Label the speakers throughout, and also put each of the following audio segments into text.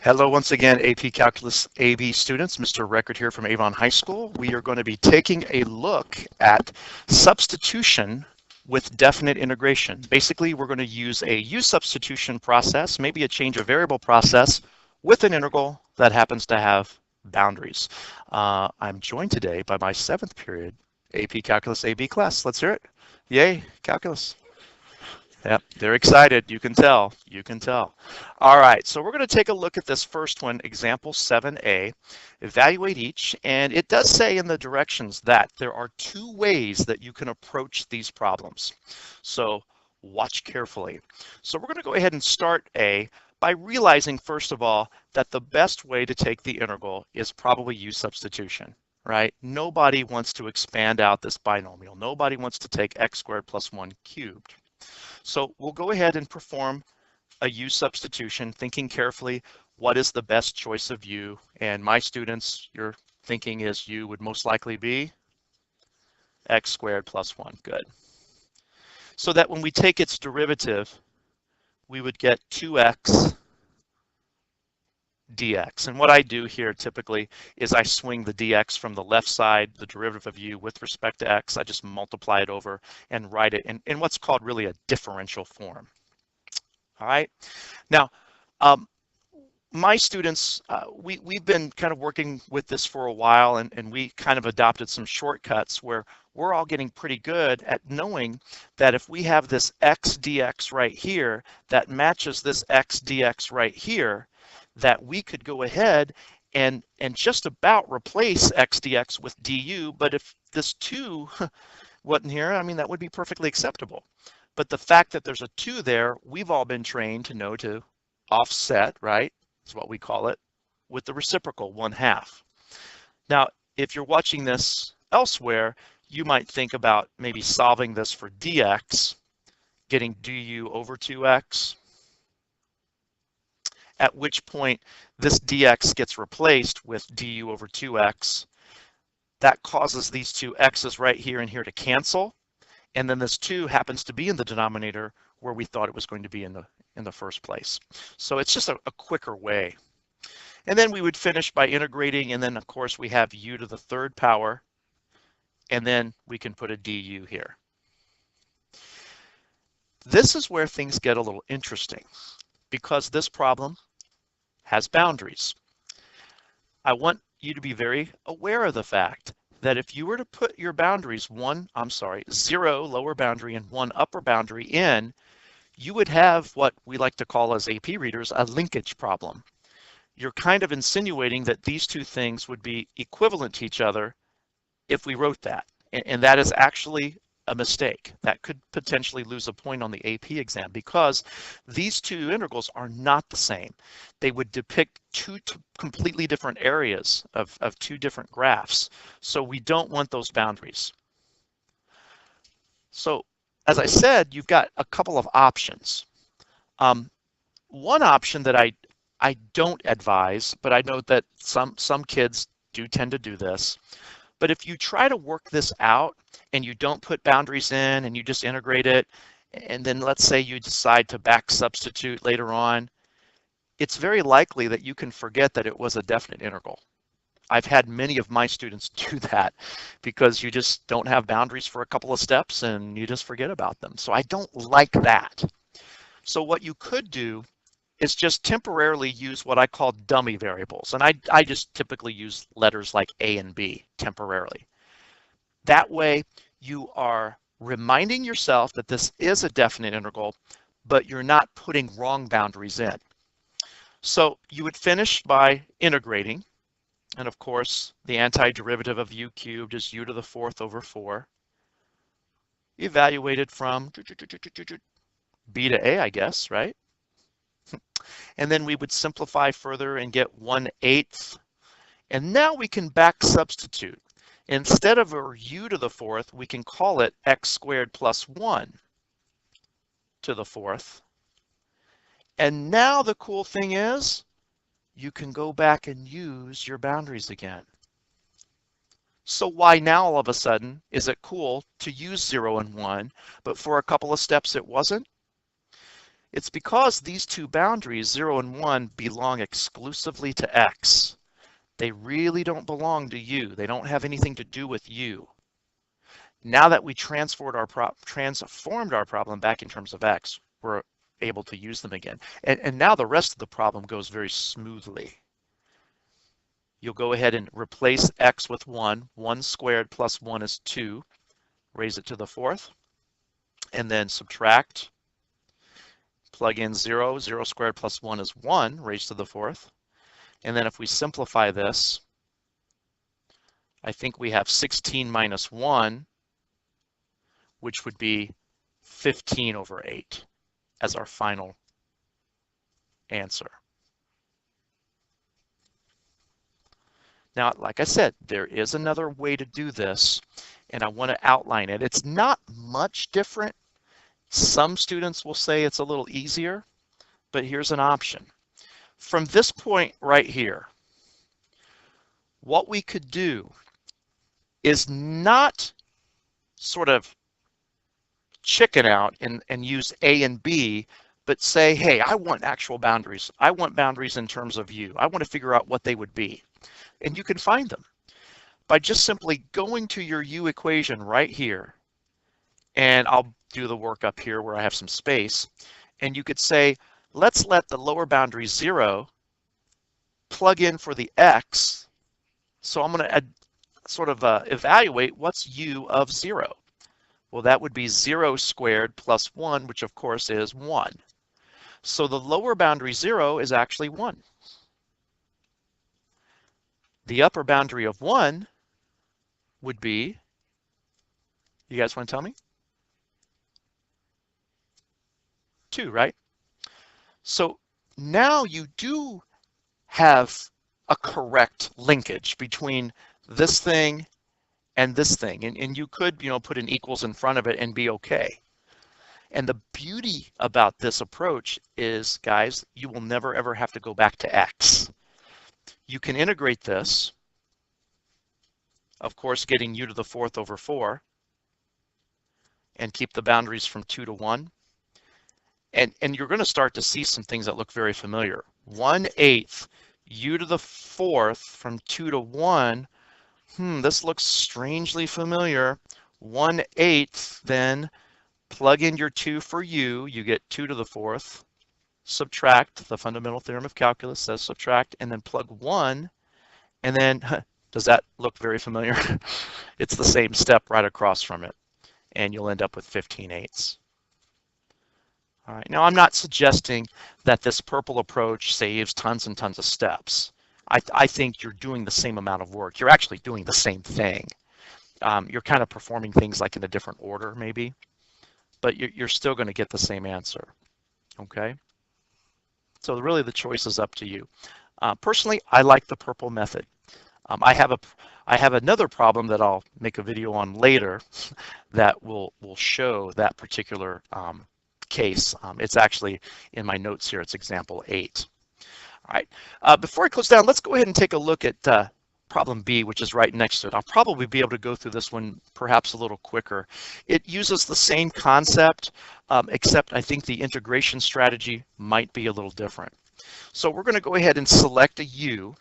Speaker 1: Hello once again, AP Calculus AB students. Mr. Record here from Avon High School. We are going to be taking a look at substitution with definite integration. Basically, we're going to use a U-substitution process, maybe a change of variable process, with an integral that happens to have boundaries. I'm joined today by my 7th period AP Calculus AB class. Let's hear it. Yay, calculus. Yep, they're excited. You can tell. You can tell. All right, so we're going to take a look at this first one, example 7a. Evaluate each, and it does say in the directions that there are 2 ways that you can approach these problems. So watch carefully. So we're going to go ahead and start A by realizing, first of all, that the best way to take the integral is probably U-substitution, right? Nobody wants to expand out this binomial. Nobody wants to take x squared plus 1 cubed. So we'll go ahead and perform a U-substitution, thinking carefully what is the best choice of U. And my students, your thinking is U would most likely be x squared plus 1. Good. So that when we take its derivative, we would get 2x dx. And what I do here typically is I swing the dx from the left side, the derivative of u with respect to x. I just multiply it over and write it in what's called really a differential form. All right. Now, my students, we've been kind of working with this for a while, and we kind of adopted some shortcuts where we're all getting pretty good at knowing that if we have this x dx right here that matches this x dx right here, that we could go ahead and just about replace x dx with du, but if this 2 wasn't here, I mean, that would be perfectly acceptable. But the fact that there's a 2 there, we've all been trained to know to offset, right? Is what we call it, with the reciprocal 1/2. Now, if you're watching this elsewhere, you might think about maybe solving this for dx, getting du over 2x, at which point this dx gets replaced with du over 2x. That causes these 2 x's right here and here to cancel, and then this 2 happens to be in the denominator where we thought it was going to be in the first place. So it's just a quicker way. And then we would finish by integrating, and then of course we have u to the 3rd power, and then we can put a du here. This is where things get a little interesting, because this problem has boundaries. I want you to be very aware of the fact that if you were to put your boundaries 0 lower boundary and 1 upper boundary in, you would have what we like to call as AP readers a linkage problem. You're kind of insinuating that these 2 things would be equivalent to each other if we wrote that, and that is actually a mistake. That could potentially lose a point on the AP exam because these 2 integrals are not the same. They would depict 2 completely different areas of 2 different graphs. So we don't want those boundaries. So as I said, you've got a couple of options. One option that I don't advise, but I know that some kids do tend to do this. But if you try to work this out and you don't put boundaries in and you just integrate it, and then let's say you decide to back substitute later on, it's very likely that you can forget that it was a definite integral. I've had many of my students do that because you just don't have boundaries for a couple of steps and you just forget about them. So I don't like that. So what you could do is just temporarily use what I call dummy variables. And I just typically use letters like A and B temporarily. That way you are reminding yourself that this is a definite integral, but you're not putting wrong boundaries in. So you would finish by integrating. And of course, the antiderivative of u cubed is u to the 4th over 4. Evaluated from b to a, I guess, right? And then we would simplify further and get 1/8. And now we can back substitute. Instead of a u to the 4th, we can call it x squared plus 1 to the 4th. And now the cool thing is, you can go back and use your boundaries again. So why now all of a sudden is it cool to use 0 and 1, but for a couple of steps it wasn't? It's because these two boundaries, 0 and 1, belong exclusively to x. They really don't belong to u. They don't have anything to do with u. Now that we transformed our problem back in terms of x, we're able to use them again. And now the rest of the problem goes very smoothly. You'll go ahead and replace x with 1. 1 squared plus 1 is 2. Raise it to the 4th. And then subtract. Plug in 0. 0 squared plus 1 is 1. Raised to the 4th. And then if we simplify this, I think we have 16 minus 1, which would be 15 over 8 as our final answer. Now, like I said, there is another way to do this, and I want to outline it. It's not much different. Some students will say it's a little easier, but here's an option. From this point right here, what we could do is not sort of chicken out and use A and B, but say, hey, I want actual boundaries. I want boundaries in terms of u. I want to figure out what they would be. And you can find them by just simply going to your u equation right here. And I'll do the work up here where I have some space. And you could say, let's let the lower boundary 0 plug in for the x. So I'm going to sort of evaluate what's u of 0. Well, that would be 0 squared plus 1, which of course is 1. So the lower boundary 0 is actually 1. The upper boundary of 1 would be, you guys want to tell me? 2, right? So now you do have a correct linkage between this thing and this thing. And you could, put an equals in front of it and be okay. And the beauty about this approach is, guys, you will never ever have to go back to x. You can integrate this, of course, getting u to the 4th over 4, and keep the boundaries from 2 to 1. And you're going to start to see some things that look very familiar. 1/8 u to the 4th from 2 to 1. This looks strangely familiar. 1/8, then plug in your 2 for u. You get 2 to the 4th. Subtract. The fundamental theorem of calculus says subtract, and then plug 1. And then, does that look very familiar? It's the same step right across from it. And you'll end up with 15/8. All right, now I'm not suggesting that this purple approach saves tons and tons of steps. I think you're doing the same amount of work. You're actually doing the same thing. You're kind of performing things like in a different order maybe, but you're still going to get the same answer, okay? So really the choice is up to you. Personally, I like the purple method. I have another problem that I'll make a video on later that will show that particular case. It's actually in my notes here. It's example 8. All right. Before I close down, let's go ahead and take a look at problem B, which is right next to it. I'll probably be able to go through this one perhaps a little quicker. It uses the same concept, except I think the integration strategy might be a little different. So we're going to go ahead and select a u.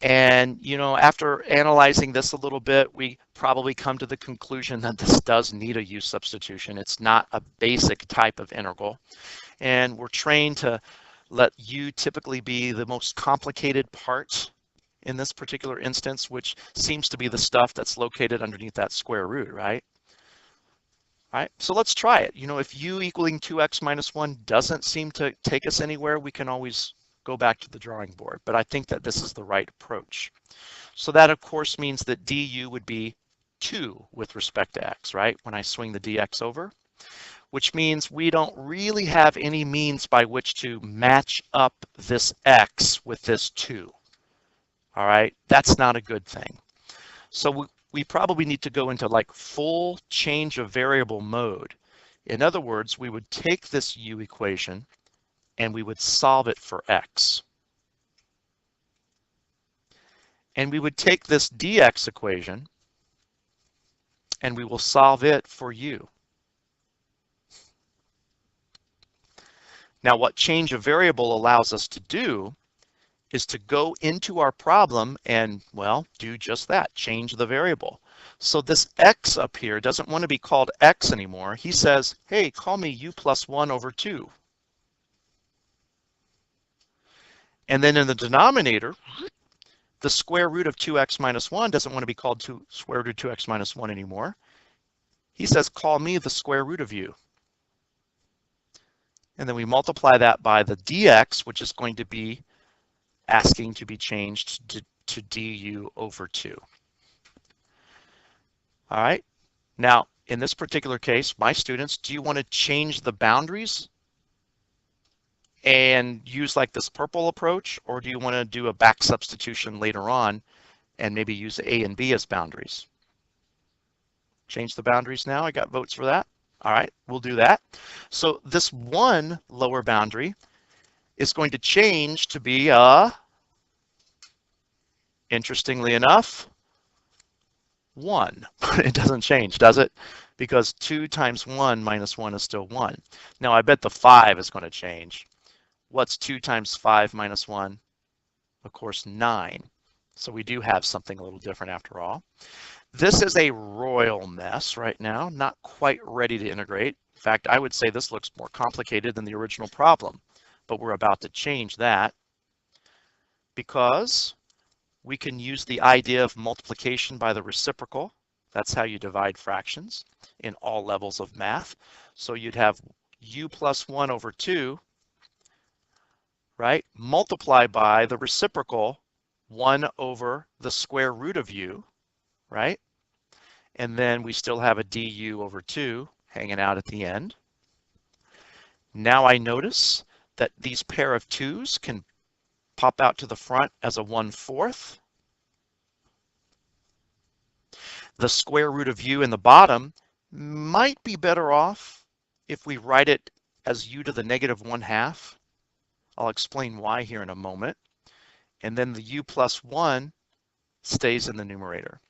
Speaker 1: And, after analyzing this a little bit, we probably come to the conclusion that this does need a U-substitution. It's not a basic type of integral. And we're trained to let u typically be the most complicated part in this particular instance, which seems to be the stuff that's located underneath that square root, right? All right, so let's try it. If u equaling 2x minus 1 doesn't seem to take us anywhere, we can always go back to the drawing board, but I think that this is the right approach. So that of course means that du would be 2 with respect to x, right? When I swing the dx over, which means we don't really have any means by which to match up this x with this 2. All right, that's not a good thing. So we probably need to go into like full change of variable mode. In other words, we would take this u equation and we would solve it for x. And we would take this dx equation and we will solve it for u. Now, what change of variable allows us to do is to go into our problem and, well, do just that, change the variable. So this x up here doesn't want to be called x anymore. He says, hey, call me u plus 1 over 2. And then in the denominator, the square root of 2x minus 1 doesn't want to be called square root of 2x minus 1 anymore. He says, call me the square root of u. And then we multiply that by the dx, which is going to be asking to be changed to du over 2. All right. Now, in this particular case, my students, do you want to change the boundaries and use like this purple approach, or do you want to do a back substitution later on and maybe use A and B as boundaries? Change the boundaries now. I got votes for that. All right, we'll do that. So this one lower boundary is going to change to be interestingly enough, 1. It doesn't change, does it? Because 2 times 1 minus 1 is still 1. Now I bet the 5 is going to change. What's 2 times 5 minus 1? Of course, 9. So we do have something a little different after all. This is a royal mess right now, not quite ready to integrate. In fact, I would say this looks more complicated than the original problem, but we're about to change that because we can use the idea of multiplication by the reciprocal. That's how you divide fractions in all levels of math. So you'd have u plus 1 over 2, right? Multiply by the reciprocal 1 over the square root of u, right? And then we still have a du over 2 hanging out at the end. Now I notice that these pair of 2's can pop out to the front as a 1/4. The square root of u in the bottom might be better off if we write it as u to the negative 1/2. I'll explain why here in a moment. And then the u plus 1 stays in the numerator.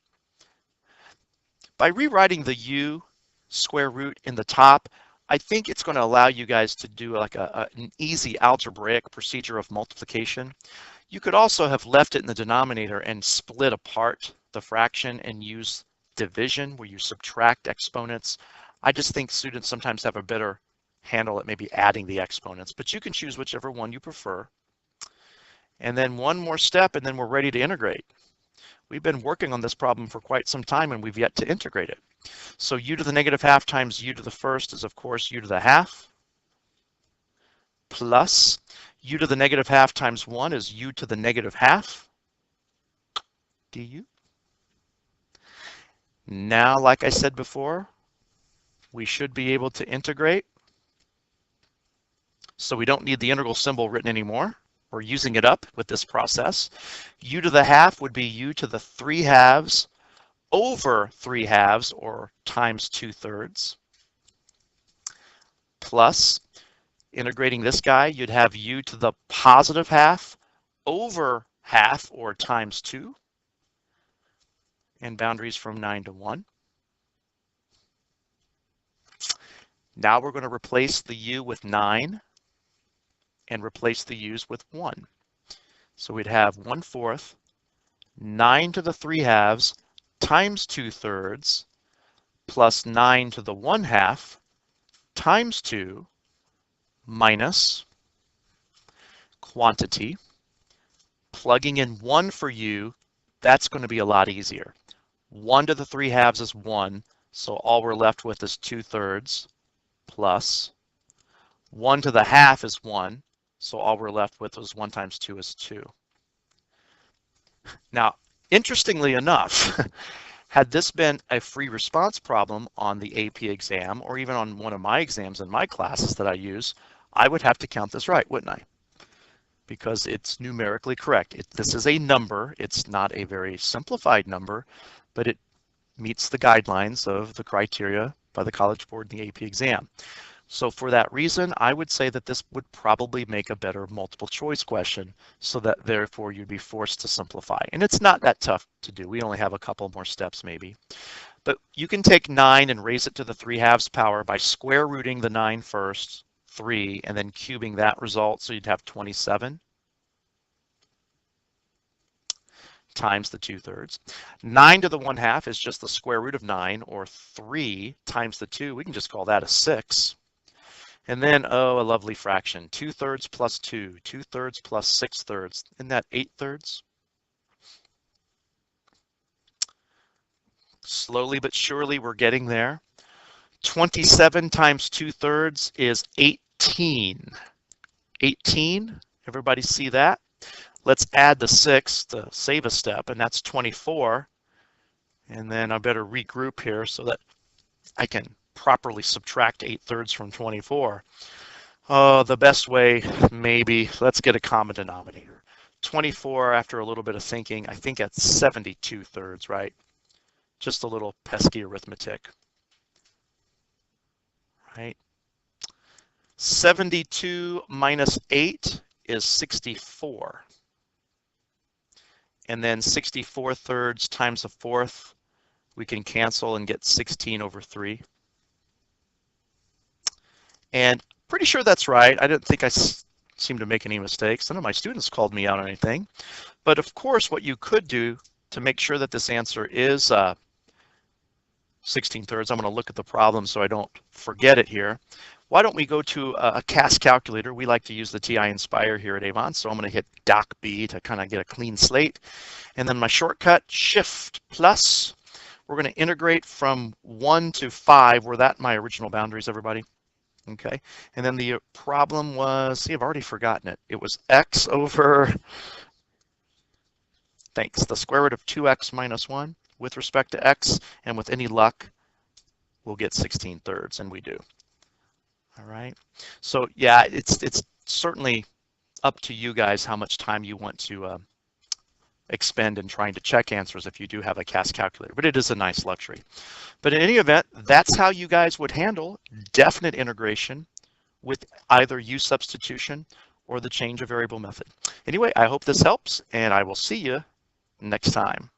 Speaker 1: By rewriting the u square root in the top, I think it's going to allow you guys to do like an easy algebraic procedure of multiplication. You could also have left it in the denominator and split apart the fraction and use division where you subtract exponents. I just think students sometimes have a better handle at maybe adding the exponents, but you can choose whichever one you prefer. And then one more step and then we're ready to integrate. We've been working on this problem for quite some time and we've yet to integrate it. So u to the negative half times u to the first is of course u to the half, plus u to the negative half times 1 is u to the negative half du. Now, like I said before, we should be able to integrate. So we don't need the integral symbol written anymore. We're using it up with this process. U to the half would be u to the 3/2 over 3/2 or times 2/3. Plus, integrating this guy, you'd have u to the positive half over half or times 2. And boundaries from 9 to 1. Now we're going to replace the u with 9 and replace the u's with 1. So we'd have 1/4, 9 to the 3/2 times 2/3 plus 9 to the 1/2 times 2 minus quantity. Plugging in 1 for u, that's going to be a lot easier. 1 to the 3/2 is 1, so all we're left with is 2/3 plus 1 to the half is 1, so all we're left with is 1 times 2 is 2. Now, interestingly enough, had this been a free response problem on the AP exam, or even on one of my exams in my classes that I use, I would have to count this right, wouldn't I? Because it's numerically correct. This is a number. It's not a very simplified number, but it meets the guidelines of the criteria by the College Board in the AP exam. So for that reason, I would say that this would probably make a better multiple choice question, so that therefore you'd be forced to simplify. And it's not that tough to do. We only have a couple more steps maybe. But you can take 9 and raise it to the 3/2 power by square rooting the 9 first, 3, and then cubing that result, so you'd have 27 times the 2/3. 9 to the 1/2 is just the square root of 9, or 3 times the 2. We can just call that a 6. And then, oh, a lovely fraction, 2/3 plus 2, 2/3 plus 6/3. Isn't that 8/3? Slowly but surely, we're getting there. 27 times 2/3 is 18. 18, everybody see that? Let's add the 6 to save a step, and that's 24. And then I better regroup here so that I can properly subtract 8/3 from 24. Oh, the best way, maybe, let's get a common denominator. 24, after a little bit of thinking, I think that's 72/3, right? Just a little pesky arithmetic, right? 72 minus 8 is 64. And then 64/3 times a 4th, we can cancel and get 16/3. And pretty sure that's right. I didn't think I seemed to make any mistakes. None of my students called me out on anything. But of course, what you could do to make sure that this answer is 16/3, I'm going to look at the problem so I don't forget it here. Why don't we go to a CAS calculator? We like to use the TI Inspire here at Avon, so I'm going to hit Doc B to kind of get a clean slate. And then my shortcut, Shift plus. We're going to integrate from 1 to 5. Were that my original boundaries, everybody? Okay. And then the problem was, see, I've already forgotten it. It was x over, thanks, the square root of 2x minus 1 with respect to x, and with any luck, we'll get 16/3, and we do. All right. So yeah, it's certainly up to you guys how much time you want to expend in trying to check answers if you do have a CAS calculator, but it is a nice luxury. But in any event, that's how you guys would handle definite integration with either U-substitution or the change of variable method. Anyway, I hope this helps, and I will see you next time.